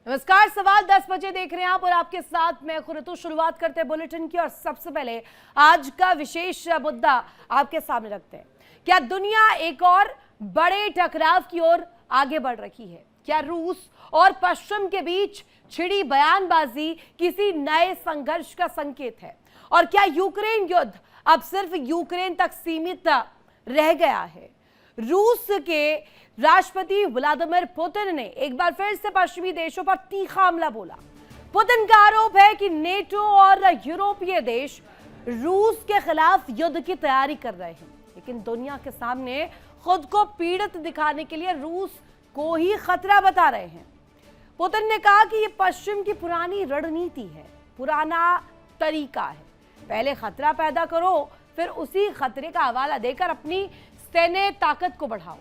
नमस्कार, सवाल 10 बजे देख रहे हैं आप और आपके साथ मैं खुरतू। शुरुआत करते हैं बुलेटिन की और सबसे पहले आज का विशेष मुद्दा आपके सामने रखते हैं। क्या दुनिया एक और बड़े टकराव की ओर आगे बढ़ रही है? क्या रूस और पश्चिम के बीच छिड़ी बयानबाजी किसी नए संघर्ष का संकेत है? और क्या यूक्रेन युद्ध अब सिर्फ यूक्रेन तक सीमित रह गया है? रूस के राष्ट्रपति व्लादिमीर पुतिन ने एक बार फिर से पश्चिमी देशों पर तीखा हमला बोला। पुतिन का आरोप है कि नेटो और यूरोपीय देश रूस के खिलाफ युद्ध की तैयारी कर रहे हैं, लेकिन दुनिया के सामने खुद को पीड़ित दिखाने के लिए रूस को ही खतरा बता रहे हैं। पुतिन ने कहा कि यह पश्चिम की पुरानी रणनीति है, पुराना तरीका है। पहले खतरा पैदा करो, फिर उसी खतरे का हवाला देकर अपनी सैन्य ताकत को बढ़ाओ।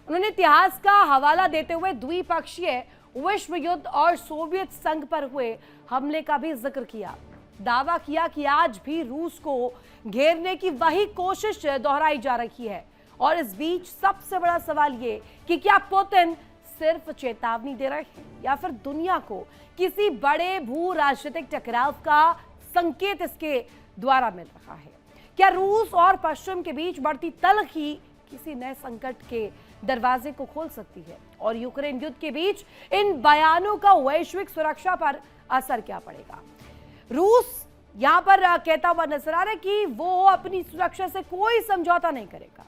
उन्होंने इतिहास का हवाला देते हुए द्विपक्षीय विश्व युद्ध और सोवियत संघ पर हुए हमले का भी जिक्र किया। दावा किया कि आज भी रूस को घेरने की वही कोशिश दोहराई जा रही है। और इस बीच सबसे बड़ा सवाल ये कि क्या पुतिन सिर्फ चेतावनी दे रहे हैं या फिर दुनिया को किसी बड़े भू राजनीतिक टकराव का संकेत इसके द्वारा मिल रहा है? क्या रूस और पश्चिम के बीच बढ़ती तलखी किसी नए संकट के दरवाजे को खोल सकती है? और यूक्रेन युद्ध के बीच इन बयानों का वैश्विक सुरक्षा पर असर क्या पड़ेगा? रूस यहां पर कहता हुआ नजर आ रहा है कि वो अपनी सुरक्षा से कोई समझौता नहीं करेगा।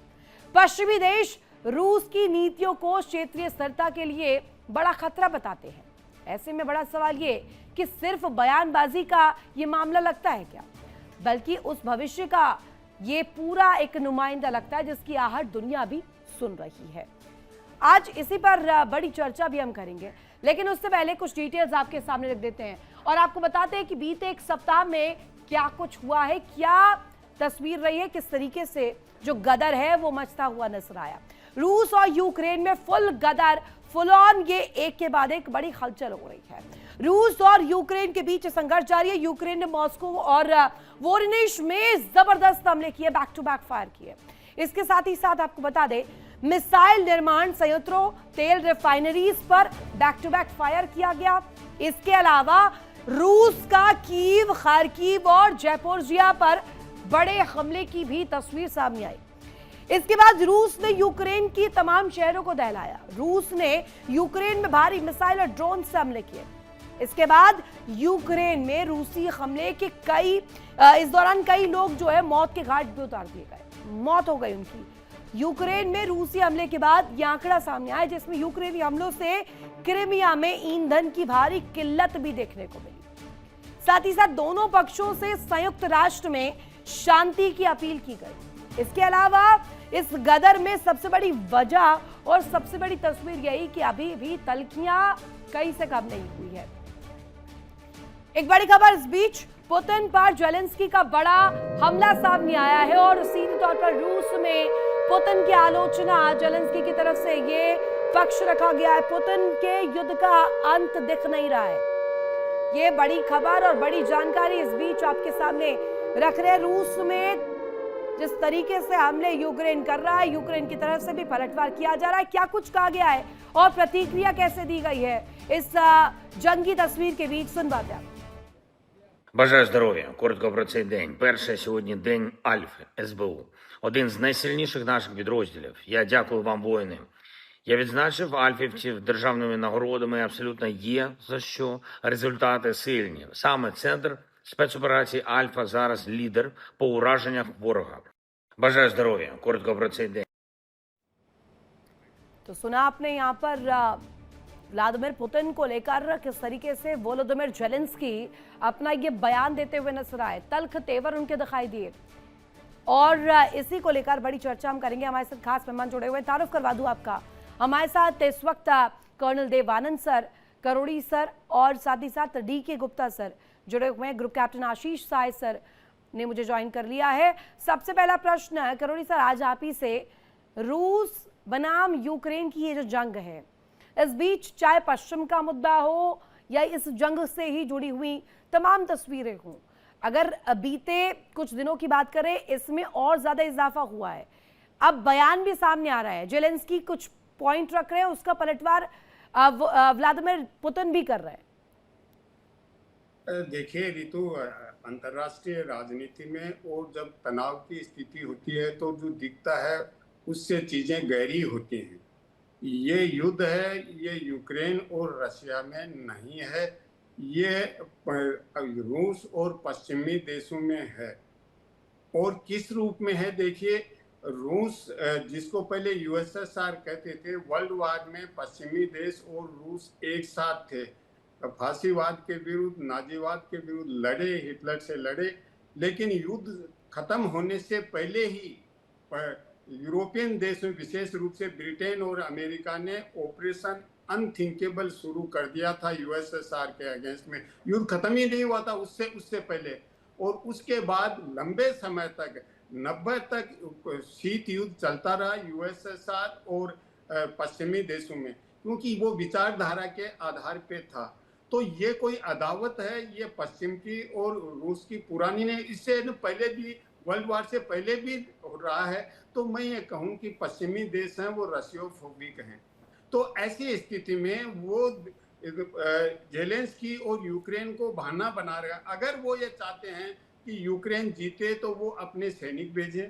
पश्चिमी देश रूस की नीतियों को क्षेत्रीय स्थिरता के लिए बड़ा खतरा बताते हैं। ऐसे में बड़ा सवाल ये कि सिर्फ बयानबाजी का ये मामला लगता है क्या, बल्कि उस भविष्य का ये पूरा एक नुमाइंदा लगता है जिसकी आहट दुनिया भी सुन रही है। आज इसी पर बड़ी चर्चा भी हम करेंगे, लेकिन उससे पहले कुछ डिटेल्स आपके सामने रख देते हैं और आपको बताते हैं कि बीते एक सप्ताह में क्या कुछ हुआ है, क्या तस्वीर रही है, किस तरीके से जो गदर है वो मचता हुआ नजर आया। रूस और यूक्रेन में फुल गदर, फुल ऑन, ये एक के बाद एक बड़ी हलचल हो रही है। रूस और यूक्रेन के बीच संघर्ष जारी है। यूक्रेन ने मॉस्को और वोरोनिश में जबरदस्त हमले किए, बैक टू बैक फायर किए। इसके साथ ही साथ आपको बता दें, मिसाइल निर्माण संयंत्रों, तेल रिफाइनरीज पर बैक टू बैक फायर किया गया। इसके अलावा रूस का कीव, खार्किव और जैपोरिजिया पर बड़े हमले की भी तस्वीर सामने आई। इसके बाद रूस ने यूक्रेन की तमाम शहरों को दहलाया। रूस ने यूक्रेन में भारी मिसाइल और ड्रोन से हमले किए। इसके बाद यूक्रेन में रूसी हमले के इस दौरान कई लोग जो है मौत के घाट पे उतार दिए गए, मौत हो गई उनकी। यूक्रेन में रूसी हमले के बाद यह आंकड़ा सामने आया जिसमें यूक्रेनी हमलों से क्रिमिया में ईंधन की भारी किल्लत भी देखने को मिली। साथ ही साथ दोनों पक्षों से संयुक्त राष्ट्र में शांति की अपील की गई। इसके अलावा इस गदर में सबसे बड़ी वजह और सबसे बड़ी तस्वीर यही कि अभी भी तलखियां कहीं से कम नहीं हुई है। एक बड़ी खबर इस बीच पुतिन पर जेलेंस्की का बड़ा हमला सामने आया है और सीधे तौर पर रूस में पुतिन की आलोचना जेलेंस्की की तरफ से ये पक्ष रखा गया है, पुतिन के युद्ध का अंत दिख नहीं रहा है। ये बड़ी खबर और बड़ी जानकारी इस बीच आपके सामने रख रहे हैं। रूस में जिस तरीके से हमले यूक्रेन कर रहा है, यूक्रेन की तरफ से भी पलटवार किया जा रहा है, क्या कुछ कहा गया है और प्रतिक्रिया कैसे दी गई है, इस जंगी तस्वीर के बीच सुनवाते हैं। Бажаю здоров'я. Коротко про цей день. Перше сьогодні день Альфи, СБУ. Один з найсильніших наших підрозділів. Я дякую вам, воїни. Я відзначив альфівців державними нагородами. Абсолютно є за що. Результати сильні. Саме центр спецоперації Альфа зараз лідер по ураженнях ворога. Бажаю здоров'я. Коротко про цей день. तो सुना आपने यहाँ पर व्लादिमीर पुतिन को लेकर किस तरीके से वोलोदिमीर जेलेंस्की अपना ये बयान देते हुए नजर आए, तल्ख तेवर उनके दिखाई दिए और इसी को लेकर बड़ी चर्चा हम करेंगे। हमारे साथ खास मेहमान जुड़े हुए हैं, तारुफ करवा दूं आपका। हमारे साथ इस वक्त कर्नल देवानंद सर, करोड़ी सर और साथ ही साथ DK गुप्ता सर जुड़े हुए हैं। ग्रुप कैप्टन आशीष साय सर ने मुझे ज्वाइन कर लिया है। सबसे पहला प्रश्न करोड़ी सर आज आप ही से, रूस बनाम यूक्रेन की ये जो जंग है, इस बीच चाहे पश्चिम का मुद्दा हो या इस जंग से ही जुड़ी हुई तमाम तस्वीरें हों, अगर बीते कुछ दिनों की बात करें इसमें और ज्यादा इजाफा हुआ है। अब बयान भी सामने आ रहा है, जेलेंस्की कुछ पॉइंट रख रहे हैं, उसका पलटवार व्लादिमीर पुतिन भी कर रहे हैं? देखिए रितु, अंतर्राष्ट्रीय राजनीति में और जब तनाव की स्थिति होती है तो जो दिखता है उससे चीजें गहरी होती हैं। ये युद्ध है, ये यूक्रेन और रशिया में नहीं है, ये रूस और पश्चिमी देशों में है। और किस रूप में है देखिए, रूस जिसको पहले यूएसएसआर कहते थे, वर्ल्ड वार में पश्चिमी देश और रूस एक साथ थे, फांसीवाद के विरुद्ध, नाजीवाद के विरुद्ध लड़े, हिटलर से लड़े। लेकिन युद्ध खत्म होने से पहले ही यूरोपियन देशों, विशेष रूप से ब्रिटेन और अमेरिका ने ऑपरेशन अनथिंकेबल शुरू कर दिया था यूएसएसआर के अगेंस्ट में। युद्ध खत्म ही नहीं हुआ था उससे पहले। और उसके बाद लंबे समय तक 90 तक शीत युद्ध चलता रहा यूएसएसआर और पश्चिमी देशों में, क्योंकि वो विचारधारा के आधार पे था। तो ये कोई अदावत है, ये पश्चिम की और रूस की पुरानी नहीं, इससे पहले भी, वर्ल्ड वार से पहले भी हो रहा है। तो मैं ये कहूँ कि पश्चिमी देश हैं वो रशियोफोबिक हैं। तो ऐसी स्थिति में वो जेलेंस्की और यूक्रेन को बहाना बना रहा है। अगर वो ये चाहते हैं कि यूक्रेन जीते तो वो अपने सैनिक भेजें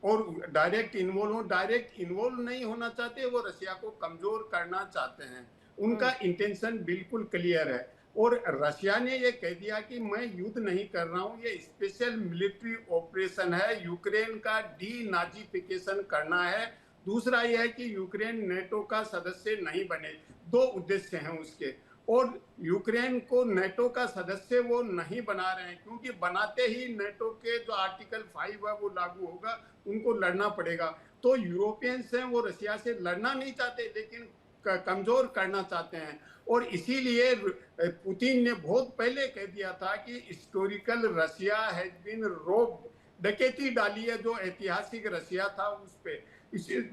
और डायरेक्ट इन्वॉल्व नहीं होना चाहते, वो रशिया को कमजोर करना चाहते हैं। उनका इंटेंशन बिल्कुल क्लियर है। और रशिया ने ये कह दिया कि मैं युद्ध नहीं कर रहा हूं, ये स्पेशल मिलिट्री ऑपरेशन है, यूक्रेन का डी नाजीफिकेशन करना है। दूसरा यह है कि यूक्रेन नेटो का सदस्य नहीं बने। दो उद्देश्य हैं उसके। और यूक्रेन को नेटो का सदस्य वो नहीं बना रहे हैं, क्योंकि बनाते ही नेटो के जो आर्टिकल 5 है वो लागू होगा, उनको लड़ना पड़ेगा। तो यूरोपियंस हैं वो रशिया से लड़ना नहीं चाहते, लेकिन कमजोर करना चाहते हैं। और इसीलिए पुतिन ने बहुत पहले कह दिया था कि historical Russia has been robbed, डकैती डाली है जो ऐतिहासिक रशिया था उस पे।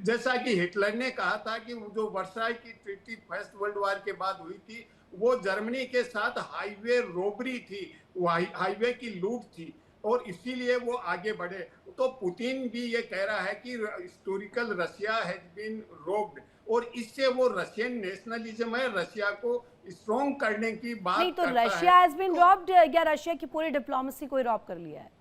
जैसा कि हिटलर ने कहा था कि जो वर्साई की ट्रीटी फर्स्ट वर्ल्ड वार के बाद हुई थी, वो जर्मनी के साथ हाईवे रोबरी थी, हाईवे की लूट थी, और इसीलिए वो आगे बढ़े। तो पुतिन भी ये कह रहा है कि historical Russia has been robbed, और इससे वो रशियन नेशनलिज्म है, रशिया को स्ट्रॉन्ग करने की बात नहीं तो करता है। रशिया हैज बीन रॉब्ड, या रशिया की पूरी डिप्लोमेसी को रॉब कर लिया है?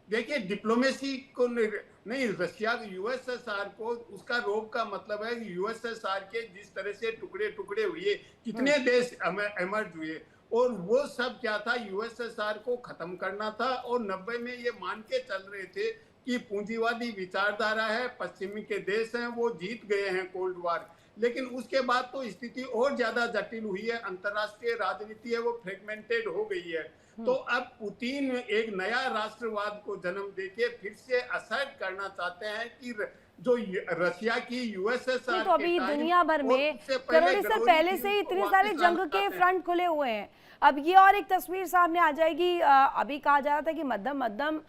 देखिए डिप्लोमेसी को नहीं, रशिया यूएसएसआर को, उसका रोब का मतलब है यूएसएसआर के जिस तरह से टुकड़े टुकड़े हुए, कितने देश एमर्ज हुए, और वो सब क्या था, यूएसएसआर को खत्म करना था। और 90 में ये मान के चल रहे थे कि पूंजीवादी विचारधारा है, पश्चिमी के देश हैं वो जीत गए हैं कोल्ड वार। लेकिन उसके बाद तो स्थिति और ज्यादा जटिल हुई है, अंतरराष्ट्रीय राजनीति है वो फ्रेगमेंटेड हो गई है। तो अब पुतिन एक नया राष्ट्रवाद को जन्म देके फिर से असर्ट करना चाहते हैं कि जो रशिया की यूएसएसआर, तो अभी दुनिया भर में करोड़ों साल पहले से इतने सारे जंग के फ्रंट खुले हुए हैं। अब ये और एक तस्वीर सामने आ जाएगी। अभी कहा जा रहा था कि मध्यम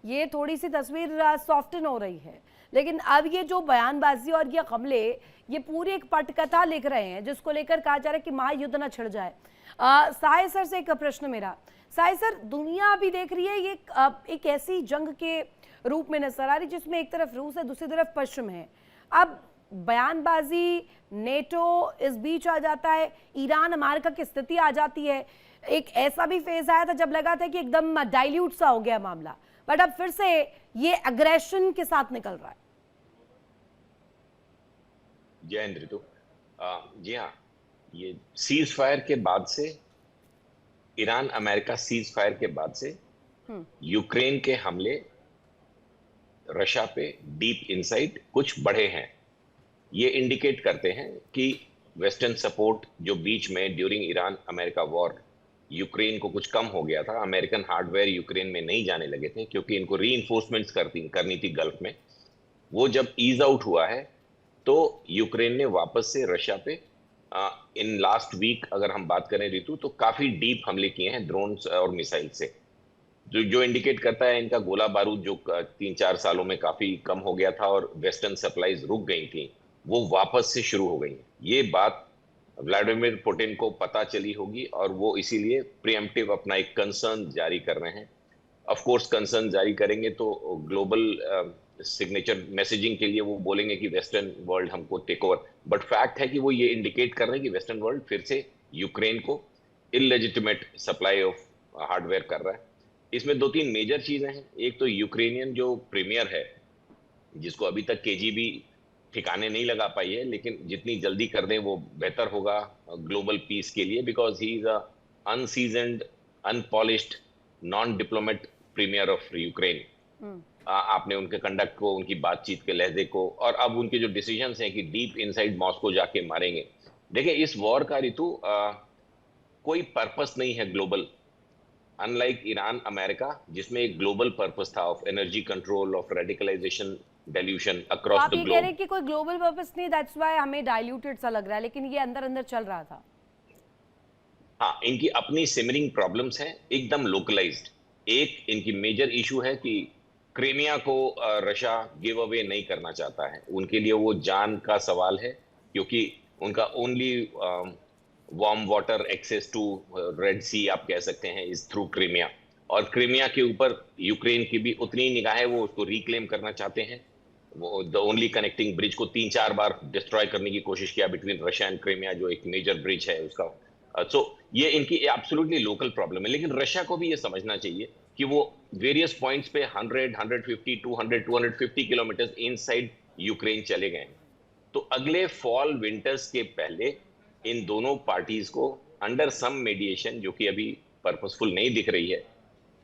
ये थोड़ी सी तस्वीर सॉफ्टन हो रही है, लेकिन अब ये जो बयानबाजी और ये हमले, ये पूरी एक पटकथा लिख रहे हैं जिसको लेकर कहा जा रहा है कि महायुद्ध न छिड़ जाए। साय सर से एक प्रश्न मेरा, साय सर, दुनिया अभी देख रही है ये एक ऐसी जंग के रूप में नजर आ रही जिसमें एक तरफ रूस है, दूसरी तरफ पश्चिम है। अब बयानबाजी, नेटो इस बीच आ जाता है, ईरान अमेरिका की स्थिति आ जाती है। एक ऐसा भी फेज आया था जब लगा था कि एकदम डाइल्यूट सा हो गया मामला, बट अब फिर से ये अग्रेशन के साथ निकल रहा है। जय हिंद ऋतु। जी हाँ, ये सीज फायर के बाद से, ईरान अमेरिका सीज फायर के बाद से यूक्रेन के हमले रशिया पे डीप इनसाइड कुछ बढ़े हैं। ये इंडिकेट करते हैं कि वेस्टर्न सपोर्ट जो बीच में during Iran America war Ukraine को कुछ कम हो गया था, अमेरिकन हार्डवेयर यूक्रेन में नहीं जाने लगे थे क्योंकि इनको रीइंफोर्समेंट्स करनी थी गल्फ में। वो जब ईज आउट हुआ है तो यूक्रेन ने वापस से रशिया पे इन लास्ट वीक अगर हम बात करें ऋतु, तो काफी डीप हमले किए हैं ड्रोन्स और मिसाइल से, जो इंडिकेट करता है इनका गोला बारूद जो 3-4 सालों में काफी कम हो गया था और वेस्टर्न सप्लाईज रुक गई थी, वो वापस से शुरू हो गई। ये बात व्लादिमीर पुतिन को पता चली होगी और वो इसीलिए प्रीएम्प्टिव अपना एक कंसर्न जारी कर रहे हैं। ऑफ कोर्स कंसर्न जारी करेंगे तो ग्लोबल सिग्नेचर मैसेजिंग के लिए वो बोलेंगे कि वेस्टर्न वर्ल्ड हमको टेक ओवर, बट फैक्ट है कि वो ये इंडिकेट कर रहे हैं कि वेस्टर्न वर्ल्ड फिर से यूक्रेन को इलेजिटिमेट सप्लाई ऑफ हार्डवेयर कर रहा है। इसमें दो तीन मेजर चीजें हैं। एक तो यूक्रेनियन जो प्रीमियर है, जिसको अभी तक केजीबी ठिकाने नहीं लगा पाई है, लेकिन जितनी जल्दी कर दें वो बेहतर होगा ग्लोबल पीस के लिए, because he is a unseasoned, unpolished, non diplomat premier of Ukraine. आपने उनके कंडक्ट को, उनकी बातचीत के लहजे को, और अब उनके जो डिसीजंस हैं कि डीप इनसाइड मॉस्को जाके मारेंगे। देखिए, इस वॉर का ऋतु कोई पर्पस नहीं है ग्लोबल, अनलाइक ईरान अमेरिका जिसमें एक ग्लोबल पर्पस था of energy control, of radicalization, dilution across आप द ये कह रहे ग्लोब। हैं कि कोई ग्लोबल पर्पस नहीं, दैट्स व्हाई हमें डाइल्यूटेड सा लग रहा है, लेकिन ये अंदर अंदर चल रहा था। हाँ, इनकी अपनी सिमरिंग प्रॉब्लम्स हैं, एकदम लोकलाइज्ड। एक इनकी मेजर इशू है कि क्रीमिया को रशिया गिव अवे नहीं करना चाहता है। उनके लिए वो जान का सवाल है, क्योंकि उनका only warm water access to Red Sea आप कह सकते हैं इज थ्रू क्रीमिया, और क्रीमिया के ऊपर यूक्रेन की भी उतनी निगाह है, वो उसको रिक्लेम करना चाहते हैं। वो द ओनली कनेक्टिंग ब्रिज को 3-4 बार डिस्ट्रॉय करने की कोशिश किया बिटवीन रशिया एंड क्रीमिया, जो एक मेजर ब्रिज है उसका। सो ये इनकी एब्सोल्युटली लोकल प्रॉब्लम है, लेकिन रशिया को भी ये समझना चाहिए कि वो वेरियस पॉइंट्स पे 100, 150, 200, 250 किलोमीटर इनसाइड यूक्रेन चले गए हैं। तो अगले फॉल विंटर्स के पहले इन दोनों पार्टीज को अंडर सम मीडिएशन, जो कि अभी पर्पसफुल नहीं दिख रही है,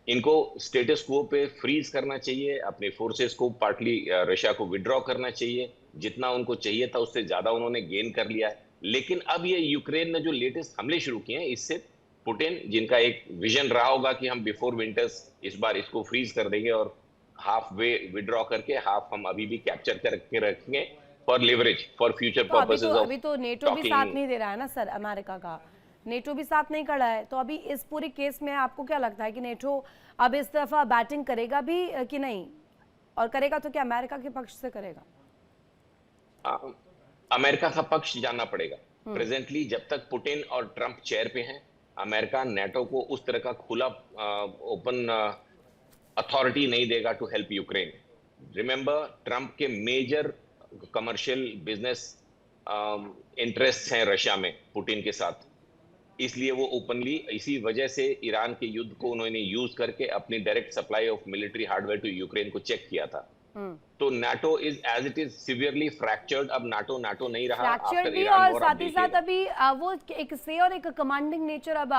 इनको स्टेटस क्वो पे फ्रीज करना चाहिए। अपने फोर्सेस को पार्टली रशिया को विड्रॉ करना चाहिए। जितना उनको चाहिए था उससे ज्यादा उन्होंने गेन कर लिया है। लेकिन अब ये यूक्रेन ने जो लेटेस्ट हमले शुरू किए हैं, इससे पुतिन, जिनका एक विजन रहा होगा कि हम बिफोर विंटर्स इस बार इसको फ्रीज कर देंगे और हाफ वे विड्रॉ करके हाफ हम अभी भी कैप्चर करके रखेंगे फॉर लिवरेज, फॉर फ्यूचर तो पर्पसेस ऑफ अभी तो नेटो भी साथ नहीं दे रहा है ना सर, अमेरिका का नेटो भी साथ नहीं खड़ा है। तो अभी इस पूरी केस में आपको क्या लगता है कि नेटो अब इस दफा बैटिंग करेगा भी कि नहीं, और करेगा तो क्या अमेरिका के पक्ष से करेगा? अमेरिका का पक्ष जानना पड़ेगा। प्रेजेंटली जब तक पुतिन और ट्रंप चेयर पे हैं, अमेरिका नेटो को उस तरह का खुला ओपन अथॉरिटी नहीं देगा to help Ukraine. Remember, Trump के मेजर कमर्शियल बिजनेस इंटरेस्ट हैं रशिया में पुतिन के साथ, इसलिए वो ओपनली, इसी वजह से ईरान के युद्ध को उन्होंने यूज करके अपनी direct supply of military hardware to Ukraine को चेक किया था। तो NATO is as it is severely fractured. अब नाटो नहीं रहा फ्रैक्चर्ड भी, और साथ ही साथ अभी वो एक से और एक कमांडिंग नेचर अब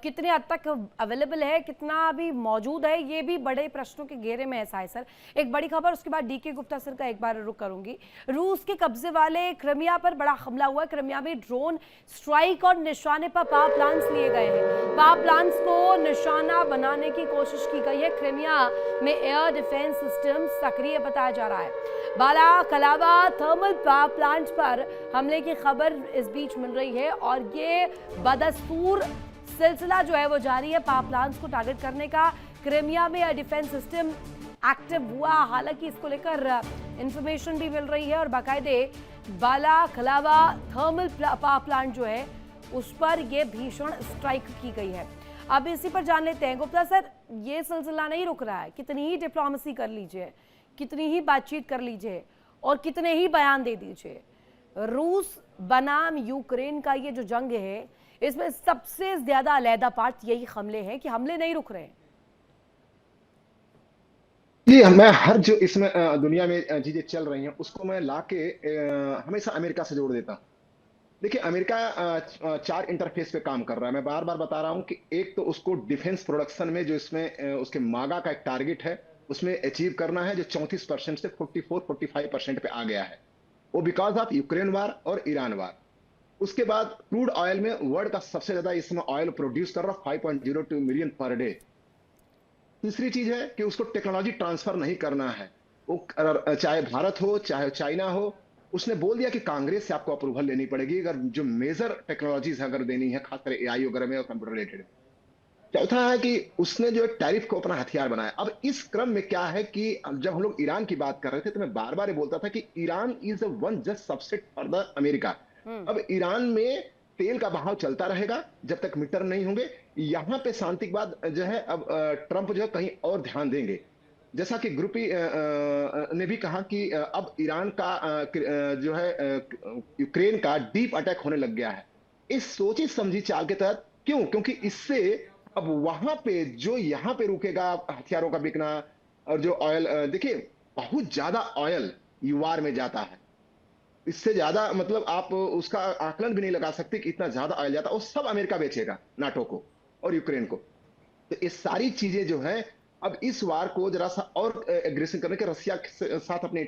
कितने हद तक अवेलेबल है, कितना अभी मौजूद है, ये भी बड़े प्रश्नों के घेरे में ऐसा है सर। एक बड़ी खबर, उसके बाद डीके गुप्ता सर का एक बार रुक करूंगी। रूस के कब्जे वाले क्रिमिया पर बड़ा हमला हुआ। क्रिमिया में ड्रोन स्ट्राइक और निशाने पर पावर प्लांट्स लिए गए हैं। पावर प्लांट्स को निशाना बनाने की कोशिश की गई है। क्रिमिया में एयर डिफेंस सिस्टम सक्रिय बताया जा रहा है। बाला कलावा थर्मल पावर प्लांट पर हमले की खबर इस बीच मिल रही है, और ये बदस्तूर सिलसिला जो है वो जारी है पावर प्लांट्स को टारगेट करने का। क्रिमिया में एयर डिफेंस सिस्टम एक्टिव हुआ, हालांकि इसको लेकर इंफॉर्मेशन भी मिल रही है, और बाकायदे बाला खलावा थर्मल पावर प्लांट जो है उस पर ये भीषण स्ट्राइक की गई है। अब इसी पर जान लेते हैं गुप्ता सर, ये सिलसिला नहीं रुक रहा है। कितनी ही डिप्लोमेसी कर लीजिए, कितनी ही बातचीत कर लीजिए, और कितने ही बयान दे दीजिए, रूस बनाम यूक्रेन का ये जो जंग है, इसमें सबसे ज्यादा अलहदा पार्ट यही हमले हैं कि हमले नहीं रुक रहे हैं। जी, मैं हर जो इसमें दुनिया में चीजें चल रही हैं उसको मैं लाके हमेशा अमेरिका से जोड़ देता हूं। देखिए, अमेरिका 4 इंटरफेस पे काम कर रहा है। मैं बार बार बता रहा हूं कि एक तो उसको डिफेंस प्रोडक्शन में जो इसमें उसके मागा का एक टारगेट है, उसमें अचीव करना है, जो 34% से 44-45% पे आ गया है। वो बिकॉज ऑफ यूक्रेन वार और ईरान वार। उसके बाद क्रूड ऑयल में वर्ल्ड का सबसे ज्यादा इसमें ऑयल प्रोड्यूस कर रहा, 5.02 मिलियन पर डे। तीसरी चीज है कि उसको टेक्नोलॉजी ट्रांसफर नहीं करना है। वो चाहे भारत हो चाहे चाइना हो, उसने बोल दिया कि कांग्रेस से आपको अप्रूवल लेनी पड़ेगी अगर जो मेजर टेक्नोलॉजीज अगर देनी है, खासकर एआई वगैरह में और कंप्यूटर रिलेटेड। चौथा है कि उसने जो टैरिफ को अपना हथियार बनाया। अब इस क्रम में क्या है कि जब हम लोग ईरान की बात कर रहे थे तो मैं बार बार ये बोलता था कि Iran is one just subset for the America. अब ईरान में तेल का बहाव चलता रहेगा जब तक मीटर नहीं होंगे। यहां पे शांति के बाद जो है अब ट्रंप जो है कहीं और ध्यान देंगे। जैसा कि ग्रुपी ने भी कहा कि अब ईरान का जो है यूक्रेन का डीप अटैक होने लग गया है। इस सोची समझी चाल के तहत क्यों? क्योंकि इससे अब वहां पे जो यहाँ पे रुकेगा हथियारों का बिकना और जो ऑयल, देखिए बहुत ज्यादा ऑयल यूआर में जाता है। इससे ज्यादा मतलब आप उसका आकलन भी नहीं लगा सकते कि इतना ज्यादा ऑयल जाता है। वो सब अमेरिका बेचेगा नाटो को और यूक्रेन को। तो ये सारी चीजें जो है अब इस वार को जरा सा और एग्रेसिव करने के रसिया के साथ अपनी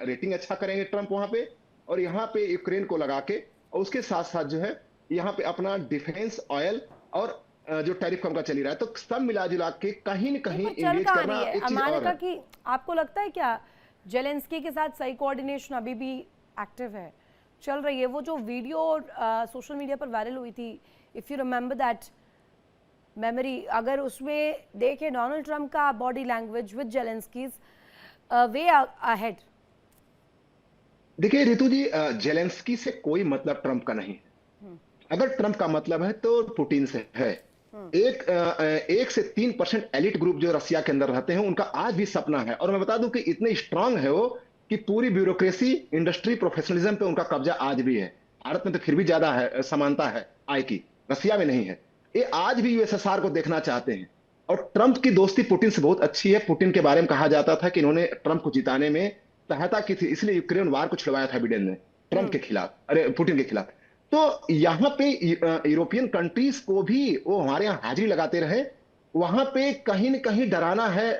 रेटिंग अच्छा करेंगे ट्रंप वहां पे, और यहाँ पे यूक्रेन को लगा के, और उसके साथ साथ जो है यहाँ पे अपना डिफेंस ऑयल और जो टैरिफ कम का चली रहा है, तो सब मिला जुला के कहीं न कहीं पर चल इंगेज कहाँ करना रही है एक चीज और अमानिका है। की? आपको लगता है क्या जेलेंस्की के साथ सही कोऑर्डिनेशन अभी भी एक्टिव है, चल रही है? वो जो वीडियो सोशल मीडिया पर वायरल हुई थी, if you remember that memory, अगर उसमें देखें डोनाल्ड ट्रंप का body language with Zelensky's way ahead. देखिए रितु जी, जेलेंस्की से कोई मतलब ट्रंप का नहीं है। अगर ट्रंप का मतलब है तो पुतिन से है। 1 से 3% एलिट ग्रुप जो रसिया के अंदर रहते हैं उनका आज भी सपना है, और मैं बता दूं कि इतने स्ट्रांग है वो कि पूरी ब्यूरोक्रेसी, इंडस्ट्री, प्रोफेशनलिज्म पे उनका कब्जा आज भी है। भारत में तो फिर भी ज्यादा है, समानता है आय की, रसिया में नहीं है। ये आज भी यूएसएसआर को देखना चाहते हैं। और ट्रंप की दोस्ती पुतिन से बहुत अच्छी है। पुतिन के बारे में कहा जाता था कि इन्होंने ट्रंप को जिताने में सहायता की थी, इसलिए यूक्रेन वार को छिड़वाया था बिडेन ने ट्रंप के खिलाफ, अरे पुतिन के खिलाफ। तो यहाँ पे यूरोपियन कंट्रीज को भी वो हमारे यहाँ हाजिरी लगाते रहे। वहां पे कहीं न कहीं डराना है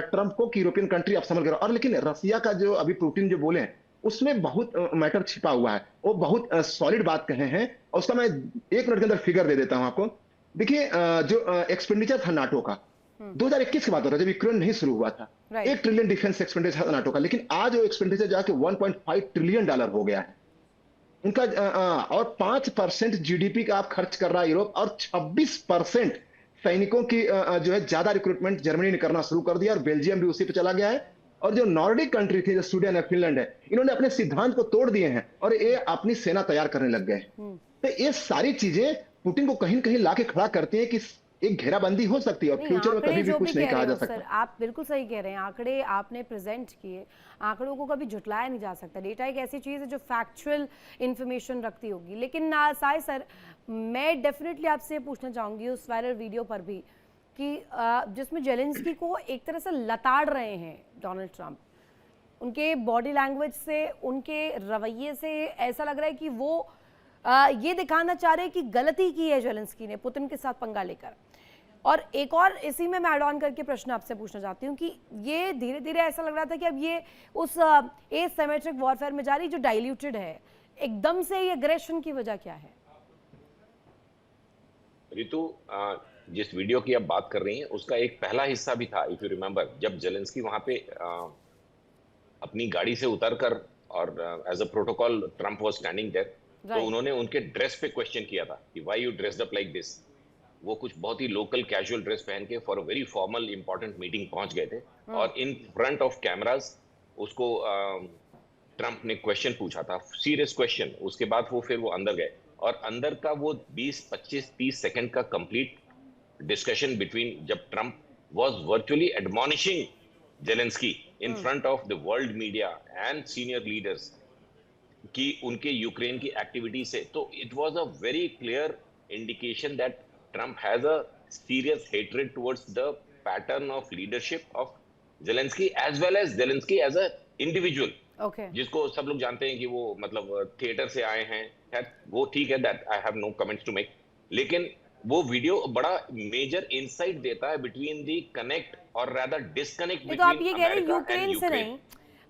ट्रंप को कि यूरोपियन कंट्री आप समझ करो। और लेकिन रसिया का जो अभी पुतिन जो बोले हैं उसमें बहुत मैटर छिपा हुआ है। वो बहुत सॉलिड बात कहे हैं, और उसका मैं 1 मिनट के अंदर फिगर दे देता हूं आपको। देखिए जो एक्सपेंडिचर था नाटो का 2021 की बात हो रहा है, जब यूक्रेन नहीं शुरू हुआ था, Right. 1 ट्रिलियन डिफेंस एक्सपेंडिचर था नाटो का, लेकिन आज वो एक्सपेंडिचर जाके 1.5 ट्रिलियन डॉलर हो गया है उनका। और 5% जीडीपी का आप खर्च कर रहा है यूरोप, और 26% सैनिकों की जो है ज्यादा रिक्रूटमेंट जर्मनी ने करना शुरू कर दिया, और बेल्जियम भी उसी पे चला गया है। और जो नॉर्डिक कंट्री थी, जो स्वीडन है, फिनलैंड है, इन्होंने अपने सिद्धांत को तोड़ दिए हैं और ये अपनी सेना तैयार करने लग गए। तो ये सारी चीजें पुतिन को कहीं न कहीं लाके खड़ा करती है कि एक घेराबंदी हो सकती है, और नहीं, फ्यूचर में आंकड़े कभी भी जो कुछ नहीं कह कहा रहे जा हो सकता। सर, आप बिल्कुल सही कह रहे हैं। आंकड़े आपने प्रेजेंट किए, आंकड़ों को कभी झुटलाया नहीं जा सकता। डेटा एक ऐसी चीज़ है जो फैक्चुअल इंफॉर्मेशन रखती होगी। लेकिन साय सर, मैं डेफिनेटली आपसे पूछना चाहूँगी उस वायरल वीडियो पर भी कि जिसमें जेलेंस्की को एक तरह से लताड़ रहे हैं डोनाल्ड ट्रंप, उनके बॉडी लैंग्वेज से, उनके रवैये से ऐसा लग रहा है कि वो ये दिखाना चाह रहे हैं कि गलती की है जेलेंस्की ने पुतिन के साथ पंगा लेकर। और एक और इसी में मैं ऐड ऑन करके प्रश्न आपसे पूछना चाहती हूँ कि ये धीरे धीरे ऐसा लग रहा था कि अब ये उस एसिमेट्रिक वॉरफेयर में जा रही जो डाइल्यूटेड है, एकदम से ये एग्रेशन की वजह क्या है? रितु, जिस वीडियो की आप बात कर रही हैं उसका एक पहला हिस्सा भी था, इफ यू रिमेंबर, जब जेलेंस्की वहां पे अपनी गाड़ी से उतरकर और as a protocol Trump was standing there, तो उन्होंने उनके ड्रेस पे क्वेश्चन किया था कि why you dressed up like this. वो कुछ बहुत ही लोकल कैजुअल ड्रेस पहन के for a very formal important meeting पहुंच गए थे, और इन फ्रंट ऑफ कैमरास उसको ट्रंप ने क्वेश्चन पूछा था, सीरियस क्वेश्चन। उसके बाद वो अंदर गए, और अंदर का वो 20, 25, 30 सेकंड का कंप्लीट डिस्कशन बिटवीन, जब Trump was virtually admonishing Zelensky in front of the world media and senior leaders कि उनके यूक्रेन की एक्टिविटी से, तो it was a very clear indication that Trump has a serious hatred towards the pattern of leadership of Zelensky as well as Zelensky as a individual, जिसको सब लोग जानते हैं कि वो मतलब थिएटर से आए हैं। वो ठीक है, that I have no comments to make, लेकिन वो वीडियो बड़ा मेजर इनसाइट देता है बिटवीन द कनेक्ट और रादर डिस्कनेक्ट बिटवीन। तो आप ये कह रहे हैं यूक्रेन से नहीं,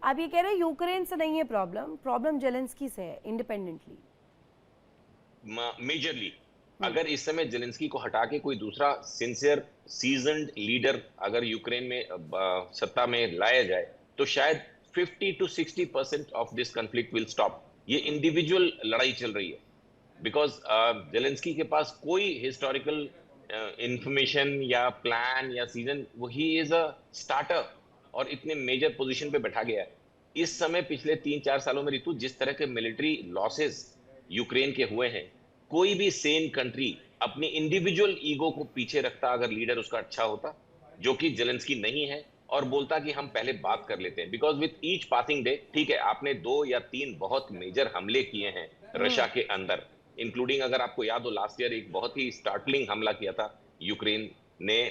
आप ये कह रहे हैं यूक्रेन से नहीं है प्रॉब्लम जेलेंस्की से है इंडिपेंडेंटली, मेजरली। अगर इस समय जेलेंस्की को हटा के कोई दूसरा सिंसियर सीजन्ड लीडर अगर यूक्रेन में सत्ता में लाया जाए, तो शायद 50 to 60% of this conflict will stop. ये इंडिविजुअल लड़ाई चल रही है, बिकॉज जेलेंस्की के पास कोई हिस्टोरिकल इंफॉर्मेशन या प्लान या सीजन, वो ही इज अ स्टार्टर और इतने मेजर पोजीशन पे बैठा गया है। इस समय पिछले 3-4 सालों में रितु, जिस तरह के मिलिट्री लॉसेस यूक्रेन के हुए हैं, कोई भी सेन कंट्री अपनी इंडिविजुअल ईगो को पीछे रखता अगर लीडर उसका अच्छा होता, जो कि जेलेंस्की नहीं है। और बोलता कि हम पहले बात कर लेते हैं, because with each passing day, ठीक है आपने 2 या 3 बहुत मेजर हमले किए हैं रशिया के अंदर, इंक्लूडिंग अगर आपको याद हो लास्ट ईयर एक बहुत ही स्टार्टलिंग हमला किया था यूक्रेन ने,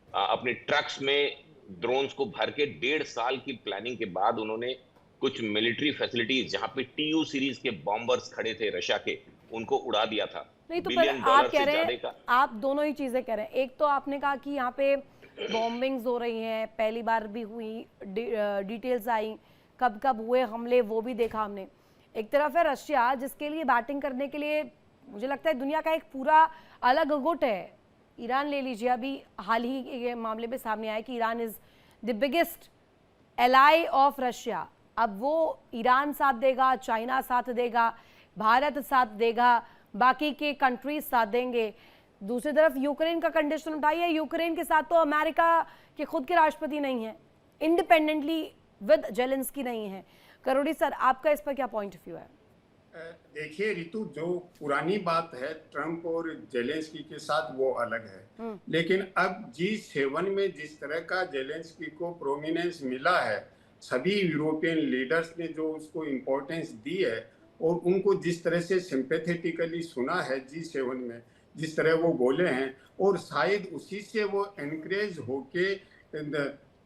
अपने ट्रक्स में ड्रोन्स को भर के 1.5 साल की प्लानिंग के बाद उन्होंने कुछ मिलिट्री फैसिलिटीज जहां पे टीयू सीरीज के बॉम्बर्स खड़े थे रशिया के, उनको उड़ा दिया था। नहीं तो पर $1 आप बिलियन कह से रहे ज्यादा हैं, का। आप दोनों ही चीजें कह रहे हैं। एक तो आपने कहा कि यहाँ पे बॉम्बिंग्स हो रही हैं, पहली बार भी हुई, डिटेल्स आई कब कब हुए हमले वो भी देखा हमने। एक तरफ है रशिया जिसके लिए बैटिंग करने के लिए मुझे लगता है दुनिया का एक पूरा अलग गुट है। ईरान ले लीजिए, अभी हाल ही के मामले में सामने आया कि Iran is the biggest ally of Russia. अब वो ईरान साथ देगा, चाइना साथ देगा, भारत साथ देगा, बाकी के कंट्रीज साथ देंगे। दूसरी तरफ यूक्रेन का कंडीशन उठाइए, यूक्रेन के साथ तो अमेरिका के खुद के राष्ट्रपति नहीं है, इंडिपेंडेंटली विद जेलेंस्की नहीं है। करोड़ी सर, आपका इस पर क्या पॉइंट ऑफ व्यू है? देखिए रितु, जो पुरानी बात है ट्रंप और जेलेंस्की के साथ वो अलग है, लेकिन अब G7 में जिस तरह का जेलेंस्की को प्रोमिनेंस मिला है, सभी यूरोपियन लीडर्स ने जो उसको इम्पोर्टेंस दी है और उनको जिस तरह से सिंपैथेटिकली सुना है G7 में, जिस तरह वो बोले हैं, और शायद उसी से वो एनकरेज होके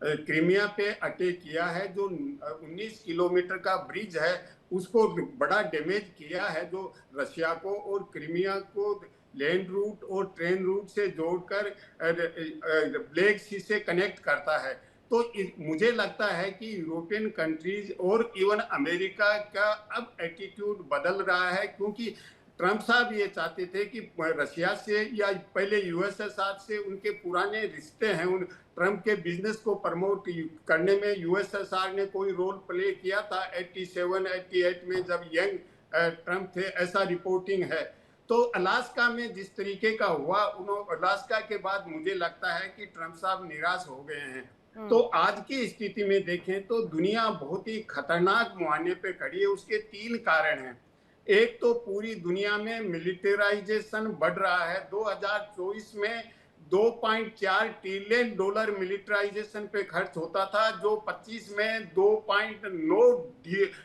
क्रीमिया पे अटैक किया है। जो 19 किलोमीटर का ब्रिज है उसको बड़ा डैमेज किया है, जो रशिया को और क्रीमिया को लैंड रूट और ट्रेन रूट से जोड़कर ब्लैक सी से कनेक्ट करता है। तो मुझे लगता है कि यूरोपियन कंट्रीज और इवन अमेरिका का अब एटीट्यूड बदल रहा है, क्योंकि ट्रंप साहब ये चाहते थे कि रशिया से या पहले यूएसएसआर से उनके पुराने रिश्ते हैं, उन ट्रंप के बिजनेस को प्रमोट करने में यूएसएसआर ने कोई रोल प्ले किया था 87-88 में जब यंग ट्रंप थे, ऐसा रिपोर्टिंग है। तो अलास्का में जिस तरीके का हुआ, अलास्का के बाद मुझे लगता है कि ट्रंप साहब निराश हो गए हैं। तो आज की स्थिति में देखें तो दुनिया बहुत ही खतरनाक मुहाने पे खड़ी है। उसके 3 कारण हैं। एक तो पूरी दुनिया में मिलिटराइजेशन बढ़ रहा है। 2024 में $2.4 ट्रिलियन मिलिटराइजेशन पे खर्च होता था, जो 25 में 2.9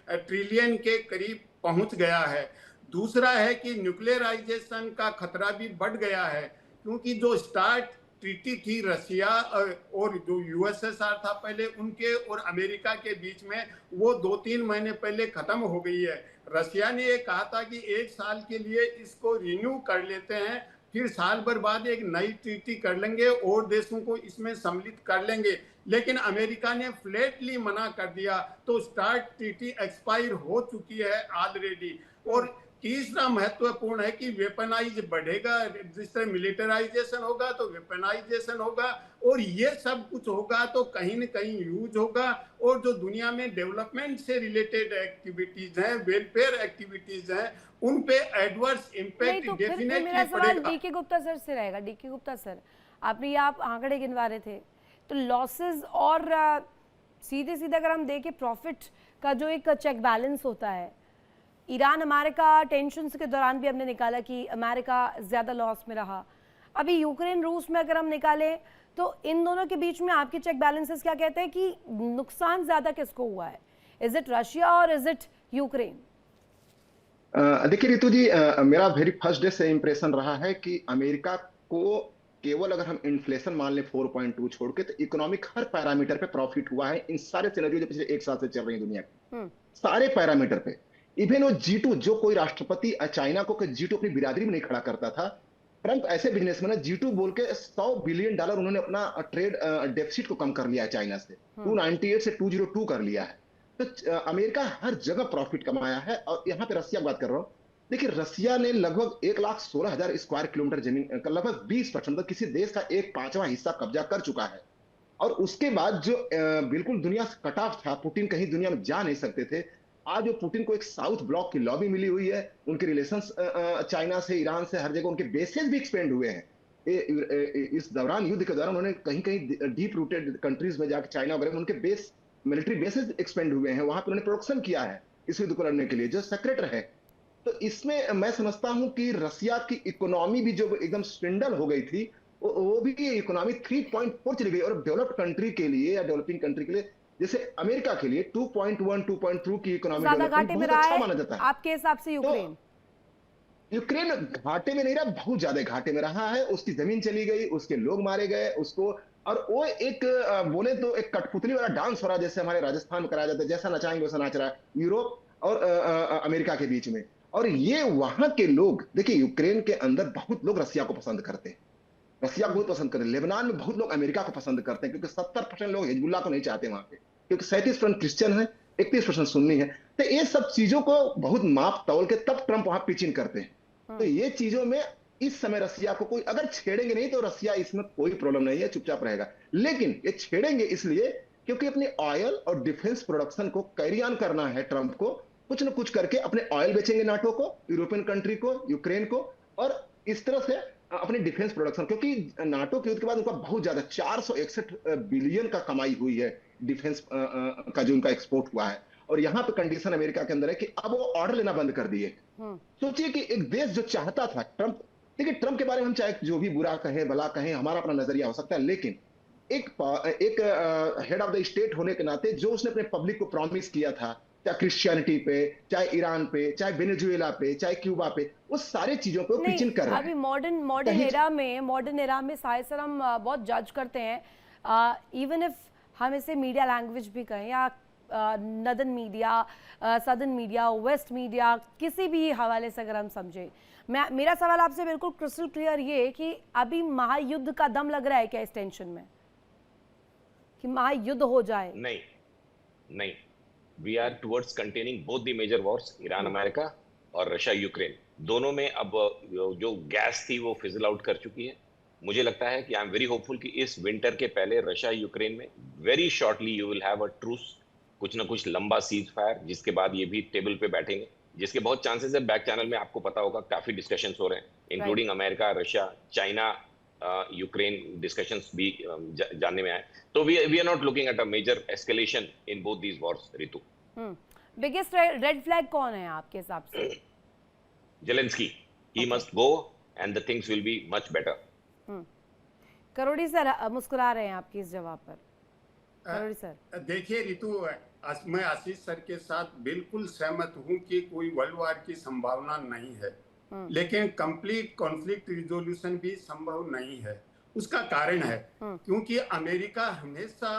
ट्रिलियन के करीब पहुंच गया है। दूसरा है कि न्यूक्लियराइजेशन का खतरा भी बढ़ गया है, क्योंकि जो स्टार्ट ट्रीटी थी रशिया और जो यूएसएसआर था पहले, उनके और अमेरिका के बीच में, वो 2-3 महीने पहले खत्म हो गई है। रशिया ने ये कहा था कि 1 साल के लिए इसको रिन्यू कर लेते हैं, फिर साल भर बाद एक नई ट्रीटी कर लेंगे और देशों को इसमें सम्मिलित कर लेंगे, लेकिन अमेरिका ने फ्लैटली मना कर दिया। तो स्टार्ट ट्रीटी एक्सपायर हो चुकी है ऑलरेडी। और तीसरा महत्वपूर्ण है कि वेपनाइज बढ़ेगा, जिस तरह मिलिटराइजेशन होगा तो वेपनाइजेशन होगा, और ये सब कुछ होगा तो कहीं न कहीं यूज होगा। और जो दुनिया में डेवलपमेंट से रिलेटेड एक्टिविटीज हैं, वेलफेयर एक्टिविटीज हैं, उन पे एडवर्स इम्पैक्ट डेफिनेटली मेरा सवाल पड़ेगा। डीके गुप्ता सर से रहेगा। डीके गुप्ता सर, आपने ये आप आंकड़े गिनवा रहे थे, तो लॉसेस और सीधे सीधे अगर हम देखें प्रॉफिट का जो एक चेक बैलेंस होता है, ईरान अमेरिका टेंशन के दौरान भी हमने निकाला कि अमेरिका ज़्यादा लॉस में रहा। अभी यूक्रेन रूस में अगर हम निकालें तो इन दोनों के बीच में आपके चेक बैलेंसेस क्या कहते हैं कि नुकसान ज़्यादा किसको हुआ है? इज इट रशिया और इज इट यूक्रेन? देखिए रितु जी, मेरा वेरी फर्स्ट डे से इंप्रेशन रहा है कि अमेरिका को केवल अगर हम इन्फ्लेशन मान लें 4.2 छोड़ के, तो इकोनॉमिक हर पैरामीटर पे प्रॉफिट हुआ है इन सारे सिनेरियो जो पिछले 1 साल से चल रही है दुनिया के सारे पैरामीटर पे। इवन वो G2, जो कोई राष्ट्रपति चाइना को G2 अपनी बिरादरी में नहीं खड़ा करता था, ट्रंप ऐसे बिजनेसमैन है, G2 बोल के $100 बिलियन उन्होंने अपना ट्रेड डेफिसिट को कम कर लिया है चाइना से, 298 से 202 कर लिया है। तो अमेरिका हर जगह प्रॉफिट कमाया है। और यहाँ पे रसिया की बात कर रहा हूँ, देखिए रसिया ने लगभग 1,16,000 स्क्वायर किलोमीटर जमीन का लगभग 20%, मतलब किसी देश का 1/5वां हिस्सा कब्जा कर चुका है। और उसके बाद जो बिल्कुल दुनिया से कट ऑफ था, पुतिन कहीं दुनिया में जा नहीं सकते थे, आज वो पुतिन को एक साउथ ब्लॉक की लॉबी मिली हुई है। उनके रिलेशंस चाइना से, ईरान से, हर जगह उनके बेसेस भी एक्सपेंड हुए हैं। इस दौरान, युद्ध के दौरान, उन्होंने कहीं कहीं डीप रूटेड कंट्रीज में जाकर, चाइना वगैरह में उनके बेस, मिलिट्री बेसेस एक्सपेंड हुए हैं। वहां पर उन्होंने प्रोडक्शन किया है इस युद्ध को लड़ने के लिए, जो सेक्रेट है। तो इसमें मैं समझता हूं कि रसिया की इकोनॉमी भी जो एकदम स्विंडल हो गई थी, वो भी इकोनॉमी 3.4 चली गई, और डेवलप्ड कंट्री के लिए या डेवलपिंग कंट्री के लिए जैसे अमेरिका के लिए 2.1 2.2 की इकोनॉमिक ज्यादा डेवलपमेंट घाटे में बहुत रहा अच्छा है माना जाता है। आपके हिसाब से तो यूक्रेन? यूक्रेन घाटे में नहीं रहा, बहुत ज्यादा घाटे में रहा है। उसकी जमीन चली गई, उसके लोग मारे गए उसको, और वो एक बोले तो एक कठपुतली वाला डांस हो रहा है, जैसे हमारे राजस्थान में कराया जाता है, जैसा नचाएंगे वैसा नाच रहा है यूरोप और अमेरिका के बीच में। और ये वहां के लोग देखिए, यूक्रेन के अंदर बहुत लोग रसिया को पसंद करते हैं, रसिया को बहुत पसंद करते हैं। लेबनान में बहुत लोग अमेरिका को पसंद करते हैं, क्योंकि 70% लोग हिजबुल्लाह को नहीं चाहते वहां पे, क्योंकि 37% क्रिश्चियन है, 31% सुन्नी है। तो ये सब चीजों को बहुत माप तौल के तब ट्रंप वहां पिच इन करते हैं। तो ये चीजों में इस समय रसिया को कोई अगर छेड़ेंगे नहीं, तो रसिया इसमें कोई प्रॉब्लम नहीं है, चुपचाप रहेगा। लेकिन ये छेड़ेंगे इसलिए क्योंकि अपनी ऑयल और डिफेंस प्रोडक्शन को कैरी ऑन करना है ट्रंप को, कुछ न कुछ करके अपने ऑयल बेचेंगे नाटो को, यूरोपियन कंट्री को, यूक्रेन को, और इस तरह से अपने डिफेंस प्रोडक्शन, क्योंकि नाटो के युद्ध के बाद उनका बहुत ज्यादा 461 बिलियन का कमाई हुई है डिफेंस का, जो उनका एक्सपोर्ट हुआ है। और यहाँ पे कंडीशन अमेरिका के अंदर है कि अब वो ऑर्डर लेना बंद कर दिए। सोचिए कि एक देश जो चाहता था ट्रंप, देखिए ट्रंप के बारे में हम चाहे जो भी बुरा कहें भला कहें, हमारा अपना नजरिया हो सकता है, लेकिन एक हेड ऑफ द स्टेट होने के नाते जो उसने अपने पब्लिक को प्रॉमिस किया था, चाहे क्रिश्चियनिटी पे, चाहे ईरान पे, चाहे वेनेजुएला पे, चाहे क्यूबा पे, वो सारी चीजों पे वो नहीं, पिचिंग कर रहा अभी है। मॉडर्न एरा में शायद सर हम बहुत जज करते हैं, इवन इफ हम इसे मीडिया लैंग्वेज भी कहें या northern media, southern media, west media, किसी भी हवाले से अगर हम समझें, मेरा सवाल आपसे बिल्कुल क्रिस्टल क्लियर ये कि अभी महायुद्ध का दम लग रहा है क्या इस टेंशन में, कि महायुद्ध हो जाए? नहीं, नहीं, we are towards containing both the major wars, Iran America और रशिया यूक्रेन। दोनों में अब जो गैस थी वो फिजल आउट कर चुकी है। मुझे लगता है कि आई एम वेरी होपफुल कि इस विंटर के पहले रशिया यूक्रेन में very shortly you will have a truce, कुछ ना कुछ लंबा सीज फायर, जिसके बाद ये भी टेबल पे बैठेंगे, जिसके बहुत चांसेस है। बैक चैनल में आपको पता होगा काफी डिस्कशंस हो रहे हैं, including America, Russia, China, Ukraine discussions भी जानने में आए। तो we are not looking at a major escalation in both these wars. Ritu, biggest red flag कौन है आपके हिसाब से? Zelensky, he must go and the things will be much better. करोड़ी सर मुस्कुरा रहे हैं आपकी इस जवाब पर। करोड़ी सर, देखिए रितु, मैं आशीष सर के साथ बिल्कुल सहमत हूं कि कोई वर्ल्ड वार की संभावना नहीं है, लेकिन कंप्लीट कॉन्फ्लिक्ट रिजोल्यूशन भी संभव नहीं है। उसका कारण है क्योंकि अमेरिका हमेशा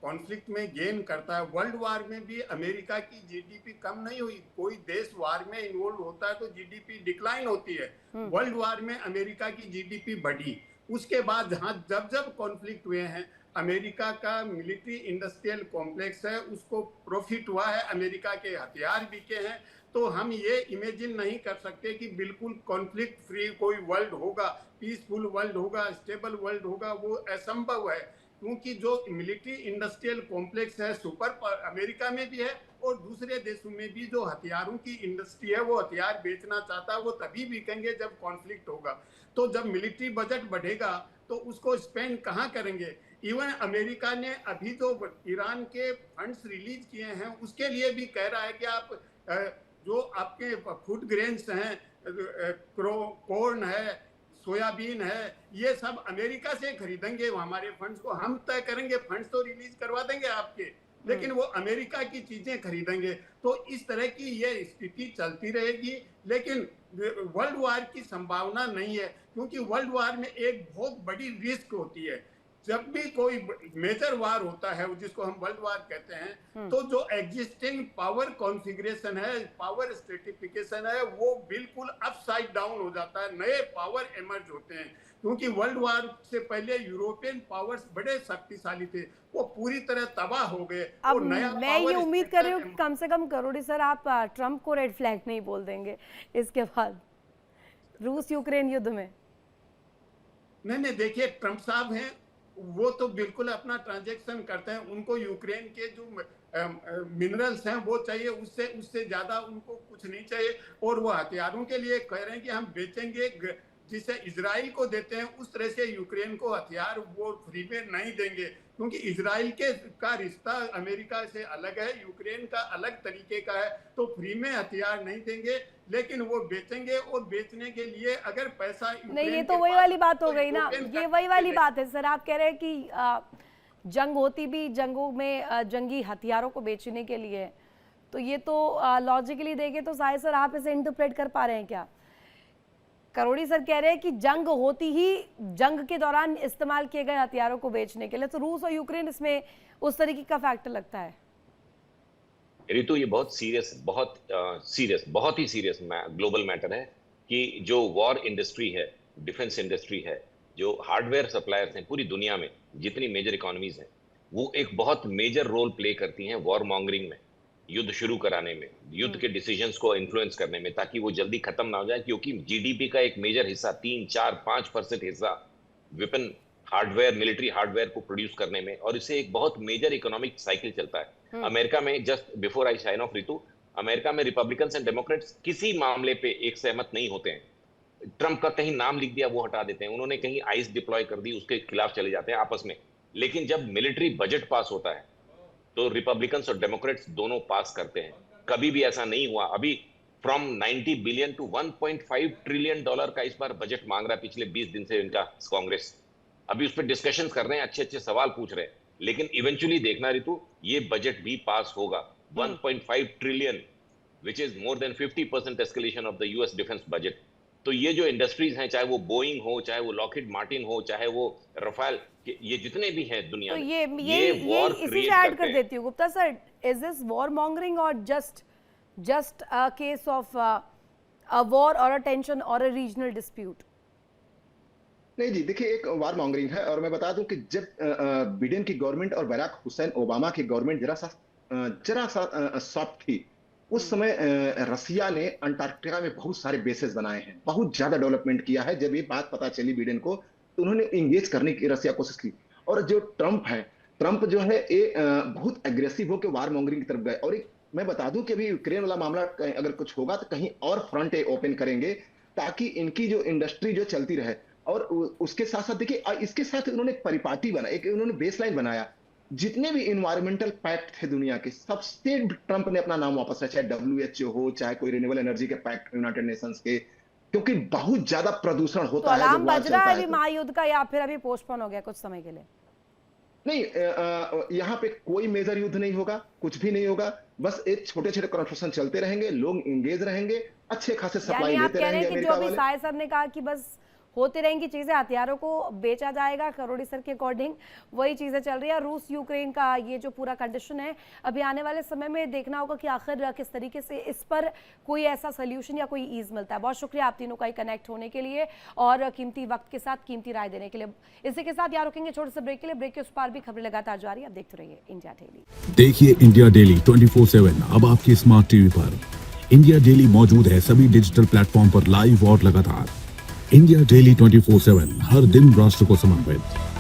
कॉन्फ्लिक्ट में गेन करता है। वर्ल्ड वार में भी अमेरिका की जीडीपी कम नहीं हुई, कोई देश वार में इन्वॉल्व होता है तो जीडीपी डिक्लाइन होती है। वर्ल्ड वार में अमेरिका की जीडीपी बढ़ी। उसके बाद जहां जब जब कॉन्फ्लिक्ट हुए हैं, अमेरिका का मिलिट्री इंडस्ट्रियल कॉम्प्लेक्स है, उसको प्रॉफिट हुआ है, अमेरिका के हथियार बिके हैं। तो हम ये इमेजिन नहीं कर सकते कि बिल्कुल कॉन्फ्लिक्ट फ्री कोई वर्ल्ड होगा, पीसफुल वर्ल्ड होगा, स्टेबल वर्ल्ड होगा, वो असंभव है। क्योंकि जो मिलिट्री इंडस्ट्रियल कॉम्प्लेक्स है सुपर अमेरिका में भी है और दूसरे देशों में भी जो हथियारों की इंडस्ट्री है वो हथियार बेचना चाहता है, वो तभी बिकेंगे जब कॉन्फ्लिक्ट होगा। तो जब मिलिट्री बजट बढ़ेगा तो उसको स्पेंड कहाँ करेंगे? इवन अमेरिका ने अभी जो ईरान के फंड्स रिलीज किए हैं उसके लिए भी कह रहा है कि आप जो आपके फूड ग्रेन्स हैं, कॉर्न है, सोयाबीन है, ये सब अमेरिका से खरीदेंगे, हमारे फंड्स को हम तय करेंगे, फंड्स तो रिलीज करवा देंगे आपके, लेकिन वो अमेरिका की चीजें खरीदेंगे। तो इस तरह की ये स्थिति चलती रहेगी, लेकिन वर्ल्ड वार की संभावना नहीं है, क्योंकि वर्ल्ड वार में एक बहुत बड़ी रिस्क होती है। जब भी कोई मेजर वार होता है जिसको हम वर्ल्ड वार कहते हैं, तो जो एग्जिस्टिंग पावर कॉन्फ़िगरेशन है, पावर स्ट्रेटिफिकेशन है, वो बिल्कुल अपसाइड डाउन हो जाता है, नए पावर इमर्ज होते हैं। क्योंकि वर्ल्ड वार से पहले यूरोपियन पावर्स बड़े शक्तिशाली थे, वो पूरी तरह तबाह हो गए। अब मैं ये उम्मीद कर रही हूँ कि कम से कम करोड़ी सर आप ट्रंप को रेड फ्लैग नहीं बोल देंगे इसके बाद रूस यूक्रेन युद्ध में। नहीं, देखिए ट्रंप साहब हैं, वो तो बिल्कुल अपना ट्रांजैक्शन करते हैं, उनको यूक्रेन के जो मिनरल्स हैं वो चाहिए, उससे ज्यादा उनको कुछ नहीं चाहिए। और वो हथियारों के लिए कह रहे हैं कि हम बेचेंगे जिसे इजराइल को देते हैं उस तरह से यूक्रेन को हथियार वो फ्री में नहीं देंगे, क्योंकि इजराइल का रिश्ता अमेरिका से अलग है, यूक्रेन का अलग तरीके का है। तो फ्री में हथियार नहीं देंगे, लेकिन वो बेचेंगे, और बेचने के लिए अगर पैसा नहीं, ये तो वही वाली बात हो गई ना, ये वही वाली बात है सर। आप कह रहे हैं कि जंग होती भी जंगों में जंगी हथियारों को बेचने के लिए, तो ये तो लॉजिकली देखे तो शायद सर आप इसे इंटरप्रेट कर पा रहे हैं क्या? करोड़ी सर कह रहे हैं कि जंग होती ही जंग के दौरान इस्तेमाल किए गए हथियारों को बेचने के लिए, तो रूस और यूक्रेन इसमें उस तरीके का फैक्टर लगता है। ऋतु, ये बहुत सीरियस, बहुत ही सीरियस ग्लोबल मैटर है कि जो वॉर इंडस्ट्री है, डिफेंस इंडस्ट्री है, जो हार्डवेयर सप्लायर्स हैं पूरी दुनिया में, जितनी मेजर इकोनॉमीज हैं, वो एक बहुत मेजर रोल प्ले करती हैं वॉर मॉन्गरिंग में, युद्ध शुरू कराने में, युद्ध के डिसीजंस को इन्फ्लुएंस करने में, ताकि वो जल्दी खत्म ना हो जाए। क्योंकि जीडीपी का एक मेजर हिस्सा 3-4-5% हिस्सा वेपन हार्डवेयर, मिलिट्री हार्डवेयर को प्रोड्यूस करने में, और इससे एक बहुत मेजर इकोनॉमिक साइकिल चलता है। अमेरिका में, just before I sign off Ritu, America में रिपब्लिकन्स एंड डेमोक्रेट्स किसी मामले पे एक सहमत नहीं होते हैं। ट्रंप का कहीं नाम लिख दिया वो हटा देते हैं, उन्होंने कहीं आइस डिप्लॉय कर दी उसके खिलाफ चले जाते हैं आपस में। लेकिन जब मिलिट्री बजट पास होता है तो रिपब्लिकन्स और डेमोक्रेट्स दोनों पास करते हैं। कभी भी ऐसा नहीं हुआ। अभी from 90 billion to 1.5 trillion dollar का इस बार बजट मांग रहा है पिछले 20 दिन से इनका कांग्रेस। अभी उस पर डिस्कशन कर रहे हैं, अच्छे अच्छे सवाल पूछ रहे हैं, लेकिन इवेंचुअली देखना ऋतु, ये बजट भी पास होगा। 1.5 trillion which is more than 50% escalation of the US defence budget. तो ये जो इंडस्ट्रीज हैं, चाहे वो बोइंग हो, चाहे वो लॉकहीड मार्टिन हो, चाहे वो रफाल, ये जितने भी हैं दुनिया तो में, ये वॉर इसी क्रिएट से ऐड करते कर हैं। देती हूँ Gupta sir, is this war mongering और just a case of a war और अ टेंशन और अ रीजनल डिस्प्यूट? नहीं जी, देखिए एक वार मॉन्गरिंग है। और मैं बता दूं कि जब बिडेन की गवर्नमेंट और बराक हुसैन ओबामा की गवर्नमेंट जरा सा सॉफ्ट थी, उस समय रसिया ने अंटार्कटिका में बहुत सारे बेसेस बनाए हैं, बहुत ज्यादा डेवलपमेंट किया है। जब ये बात पता चली बिडेन को, तो उन्होंने इंगेज करने की रसिया कोशिश की। और जो ट्रंप जो है ये बहुत एग्रेसिव होकर वार मॉन्गरिंग की तरफ गए। और मैं बता दूं कि अभी यूक्रेन वाला मामला अगर कुछ होगा तो कहीं और फ्रंट ओपन करेंगे, ताकि इनकी जो इंडस्ट्री जो चलती रहे। और उसके साथ साथ देखिए, इसके साथ उन्होंने परिपाटी बना, एक उन्होंने बेसलाइन बनाया। जितने भी इन्वायरमेंटल पैक्ट थे दुनिया के, सबसे ट्रंप ने अपना नाम वापस लिया, चाहे WHO हो, चाहे कोई रिन्यूएबल एनर्जी के पैक्ट यूनाइटेड नेशंस के, क्योंकि बहुत ज्यादा प्रदूषण तो होता है। अलार्म बज रहा है अभी महायुद्ध का, या फिर अभी पोस्टपोन हो गया कुछ समय के लिए? नहीं, यहाँ पे कोई मेजर युद्ध नहीं होगा, कुछ भी नहीं होगा। बस एक छोटे छोटे कॉन्फ्रेंस चलते रहेंगे, लोग इंगेज रहेंगे, अच्छे खासे सप्लाई यानी आप लेते कह रहे रहेंगे हैं कि जो अमेरिका अभी वाले। साय सर ने कहा कि बस होती रहेंगी चीजें, हथियारों को बेचा जाएगा, करोड़ी सर के अकॉर्डिंग वही चीजें चल रही है। रूस यूक्रेन का ये जो पूरा कंडीशन है, अभी आने वाले समय में देखना होगा कि आखिर किस तरीके से इस पर कोई ऐसा सोल्यूशन या कोई ईज मिलता है। बहुत शुक्रिया आप तीनों का ही कनेक्ट होने के लिए और कीमती वक्त के साथ कीमती राय देने के लिए। इसी के साथ यहाँ रुकेंगे छोटे से ब्रेक के लिए। ब्रेक के उस पार भी खबरें लगातार जारी है, आप देखते रहिए इंडिया डेली। देखिए इंडिया डेली 24/7 अब आपकी स्मार्ट टीवी पर। इंडिया डेली मौजूद है सभी डिजिटल प्लेटफॉर्म पर लाइव और लगातार। इंडिया डेली 24/7 हर दिन राष्ट्र को समर्पित।